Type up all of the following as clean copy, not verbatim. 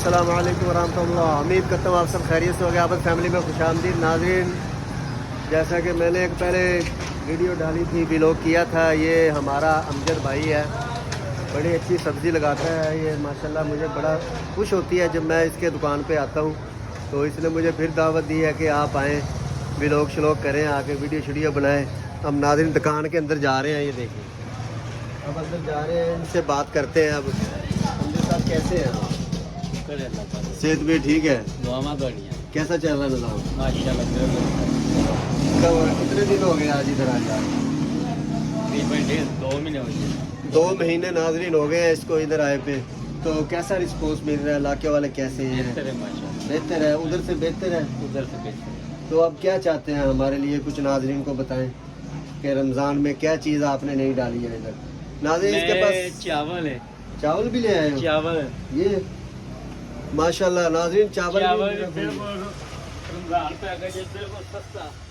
अस्सलाम वालेकुम रहमतुल्लाह। उम्मीद करता हूँ आप सब खैरियत से हो गए। आप फैमिली में खुशामदीद। नाज़रीन, जैसा कि मैंने एक पहले वीडियो डाली थी, व्लॉग किया था, ये हमारा अमजद भाई है, बड़ी अच्छी सब्ज़ी लगाता है ये माशाल्लाह। मुझे बड़ा खुश होती है जब मैं इसके दुकान पे आता हूँ, तो इसने मुझे फिर दावत दी है कि आप आएँ, व्लॉग शलॉग करें, आके वीडियो शीडियो बनाएं। हम नाज़रीन दुकान के अंदर जा रहे हैं, ये देखिए अब अंदर जा रहे हैं, इनसे बात करते हैं। अब अमजद साहब कैसे हैं? सेहत भी ठीक है? कैसा चल रहा है निज़ाम? कितने दिन हो गए आज इधर आया? 2 महीने नाज़रीन हो गए हैं इसको इधर आए पे। तो कैसा रिस्पॉन्स मिल रहा है? इलाके वाले कैसे हैं? बेहतर है? उधर से बेहतर है? उधर से बेहतर। तो अब क्या चाहते हैं हमारे लिए, कुछ नाज़रीन को बताएं कि रमज़ान में क्या चीज़ आपने नहीं डाली है इधर? नाज़रीन इसके पास चावल है। चावल भी ले आए हो? चावल ये माशाल्लाह नाज़रीन चावल भी।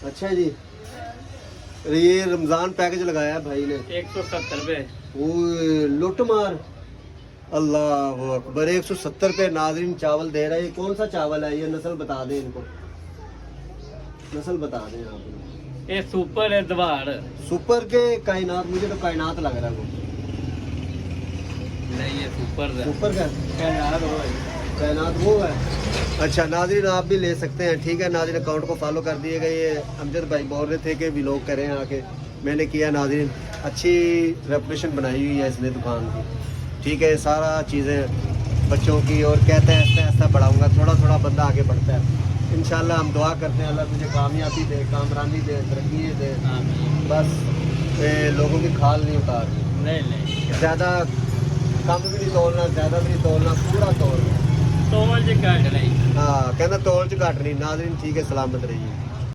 अच्छा जी, ये रमज़ान पैकेज लगाया है भाई ने 170 रुपए। वो लुट मार, अल्लाह अकबर। 170 रुपये नाज़रीन चावल दे रहा है। ये कौन सा चावल है? ये नस्ल बता दें इनको, नस्ल बता दें आप। ये सुपर है दवाड़। सुपर के कायनात? मुझे तो कायनात लग रहा है वो। नहीं, ये सुपर है। सुपर का कायनात वो है। अच्छा नाज़रीन, आप भी ले सकते हैं, ठीक है नाज़रीन। अकाउंट को फॉलो कर दिए गए। ये अमजद भाई बोल रहे थे कि व्लॉग करें आके, मैंने किया नाज़रीन। अच्छी रेपुटेशन बनाई हुई है इसने दुकान की, ठीक है। सारा चीज़ें बच्चों की, और कहते हैं ऐसा ऐसा बढ़ाऊँगा, थोड़ा थोड़ा बंदा आगे बढ़ता है। इंशाल्लाह हम दुआ करते हैं अल्लाह तुझे कामयाबी दे, कामरानी दे, तरक्की दे। बस लोगों की खाल नहीं उतार, नहीं ज़्यादा कम भी नहीं तोलना, ज़्यादा भी नहीं तोलना, पूरा तोलना। तोल जी काट नहीं। हाँ कहना तोल च घट नहीं। नाज़रीन ठीक है, सलामत रहिए।